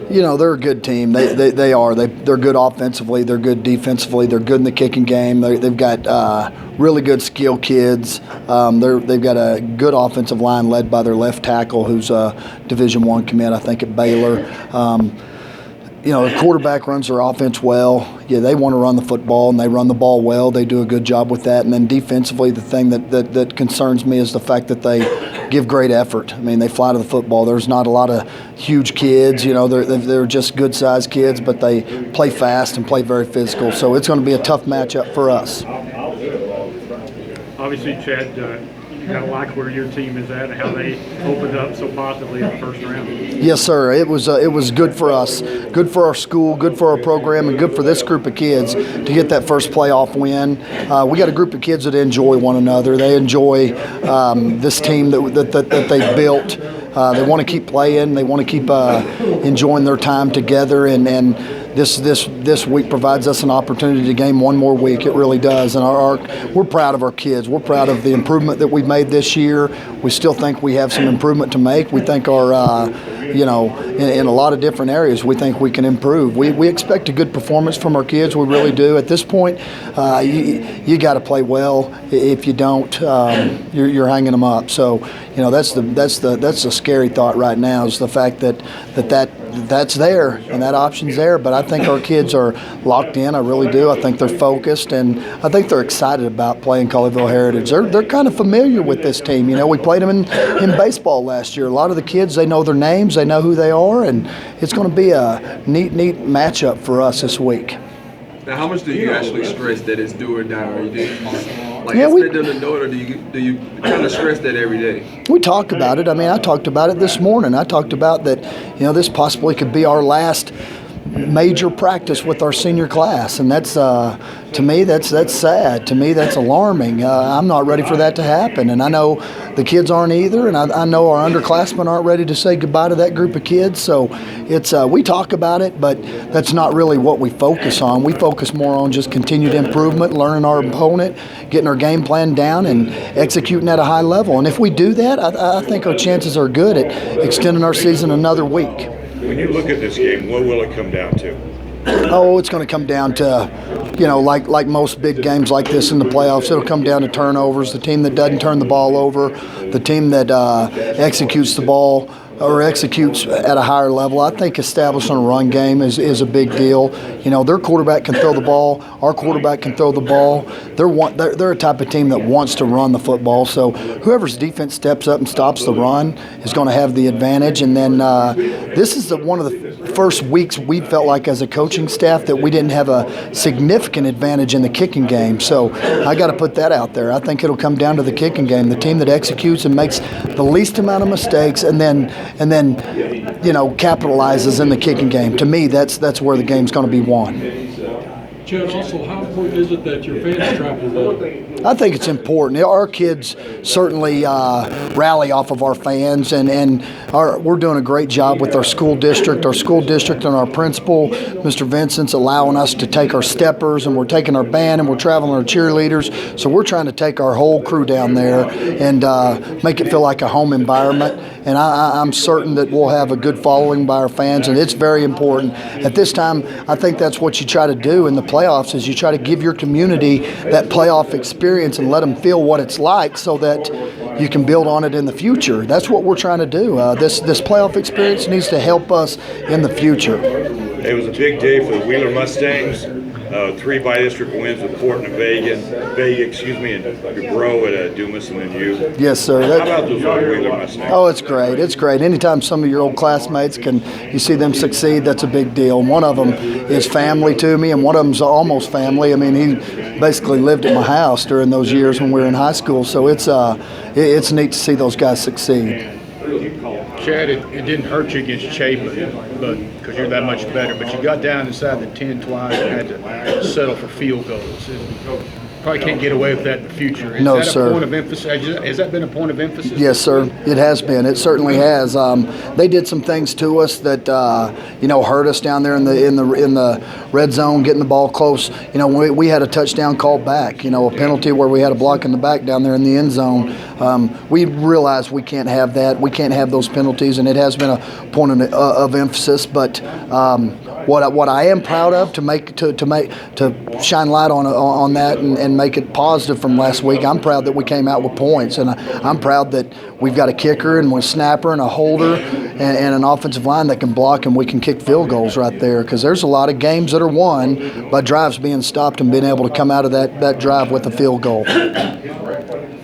They're a good team. They are. They're good offensively. They're good defensively. They're good in the kicking game. They've got really good skill kids. They've got a good offensive line led by their left tackle, who's a Division I commit, I think, at Baylor. The quarterback runs their offense well. Yeah, they want to run the football, and they run the ball well. They do a good job with that. And then defensively, the thing that concerns me is the fact that they give great effort. I mean, they fly to the football. There's not a lot of huge kids. They're just good-sized kids, but they play fast and play very physical. So it's going to be a tough matchup for us. Obviously, Chad, you got to like where your team is at and how they opened up so positively in the first round. Yes, sir. It was good for us, good for our school, good for our program, and good for this group of kids to get that first playoff win. We got a group of kids that enjoy one another. They enjoy this team that they built. They want to keep playing. They want to keep enjoying their time together, and this week provides us an opportunity to gain one more week. It really does, and we're proud of our kids. We're proud of the improvement that we've made this year. We still think we have some improvement to make. We think our, in a lot of different areas, we think we can improve. We expect a good performance from our kids. We really do. At this point, you got to play well. If you don't, you're hanging them up. So, that's the scary thought right now, is the fact that's there and that option's there. But I think our kids are locked in. I really do. I think they're focused, and I think they're excited about playing Colleyville Heritage. They're kind of familiar with this team. We played them in baseball last year. A lot of the kids, they know their names, they know who they are, and it's going to be a neat matchup for us this week. Now, how much do you actually stress that it's do or die? Or do you, expect them to know it, or do you kind of stress that every day? We talk about it. I mean, I talked about it this morning. I talked about that, this possibly could be our last major practice with our senior class, and that's to me that's sad. To me, that's alarming. I'm not ready for that to happen, and I know the kids aren't either, and I know our underclassmen aren't ready to say goodbye to that group of kids. So it's we talk about it, but that's not really what we focus on. We focus more on just continued improvement, learning our opponent, getting our game plan down, and executing at a high level. And if we do that, I think our chances are good at extending our season another week. When you look at this game, what will it come down to? Oh, it's going to come down to, like most big games like this in the playoffs, it'll come down to turnovers. The team that doesn't turn the ball over, the team that executes the ball or executes at a higher level. I think establishing a run game is a big deal. Their quarterback can throw the ball. Our quarterback can throw the ball. They're a type of team that wants to run the football. So whoever's defense steps up and stops the run is going to have the advantage. And then this is one of the first weeks we felt like as a coaching staff that we didn't have a significant advantage in the kicking game. So I got to put that out there. I think it'll come down to the kicking game. The team that executes and makes the least amount of mistakes and then capitalizes in the kicking game. To me, that's where the game's going to be won. Chad, also, how important is it that your fans travel well? I think it's important. Our kids certainly rally off of our fans, and we're doing a great job with our school district. Our school district and our principal, Mr. Vincent's, allowing us to take our steppers, and we're taking our band, and we're traveling our cheerleaders. So we're trying to take our whole crew down there and make it feel like a home environment. And I'm certain that we'll have a good following by our fans, and it's very important. At this time, I think that's what you try to do in the playoffs, is you try to give your community that playoff experience and let them feel what it's like so that you can build on it in the future. That's what we're trying to do. This playoff experience needs to help us in the future. It was a big day for the Wheeler Mustangs. 3 by-district wins with Portland and Vega, and DuBrow at Dumas, and then you. Yes, sir. How about those Wheeler Mustangs? Oh, it's great. It's great. Anytime some of your old classmates you see them succeed, that's a big deal. One of them is family to me, and one of them's almost family. I mean, he basically lived at my house during those years when we were in high school. So it's neat to see those guys succeed. Chad, it didn't hurt you against Chapin, but because you're that much better. But you got down inside the 10 twice and had to settle for field goals. Probably can't get away with that in the future. Is that a point of emphasis? Has that been a point of emphasis? Yes, sir. It has been. It certainly has. They did some things to us that, hurt us down there in the red zone, getting the ball close. We had a touchdown called back. A penalty where we had a block in the back down there in the end zone. We realize we can't have that. We can't have those penalties, and it has been a point of emphasis. But what I am proud of to shine light on that and make it positive from last week. I'm proud that we came out with points, and I'm proud that we've got a kicker and a snapper and a holder and an offensive line that can block, and we can kick field goals right there. Because there's a lot of games that are won by drives being stopped and being able to come out of that drive with a field goal.